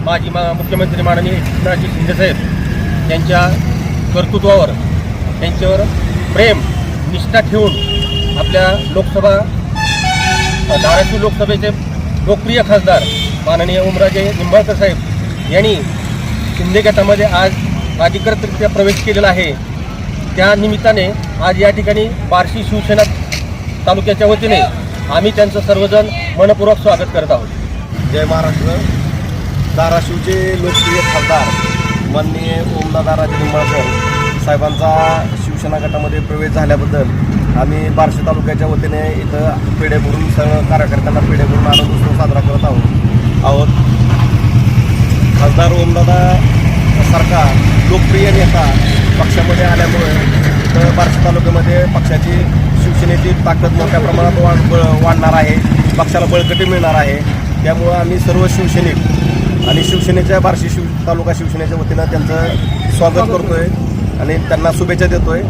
माजी मुख्यमंत्री माननीय एकनाथजी शिंदेसाहेब यांच्या कर्तृत्वावर, त्यांच्यावर प्रेम निष्ठा ठेवून आपल्या धाराशिव लोकसभेचे लोकप्रिय खासदार माननीय ओमराजे निंबाळकर साहेब यांनी शिंदे गटामध्ये आज अधिकृतरित्या प्रवेश केलेला आहे। त्या निमित्ताने आज या ठिकाणी बार्शी शिवसेना तालुक्याच्या वतीने आम्ही त्यांचं सर्वजण मनपूर्वक स्वागत करत आहोत। जय महाराष्ट्र। धाराशिवचे लोकप्रिय खासदार माननीय ओमराजे निंबाळकर साहेबांचा शिवसेना गटामध्ये प्रवेश झाल्याबद्दल आम्ही बार्शी तालुक्याच्या वतीने इथं पेढे भरून सर्व कार्यकर्त्यांना पेढे भरून आनंदोत्सव साजरा करत आहोत। खासदार ओमदादा सारखा लोकप्रिय नेता पक्षामध्ये आल्यामुळे इथं बार्शी तालुक्यामध्ये पक्षाची शिवसेनेची ताकद मोठ्या प्रमाणात वाढणार आहे, पक्षाला बळकटी मिळणार आहे। त्यामुळं आम्ही सर्व शिवसैनिक आणि शिवसेनेच्या बार्शी तालुका शिवसेनेच्या वतीनं त्यांचं स्वागत करतोय आणि त्यांना शुभेच्छा देतोय।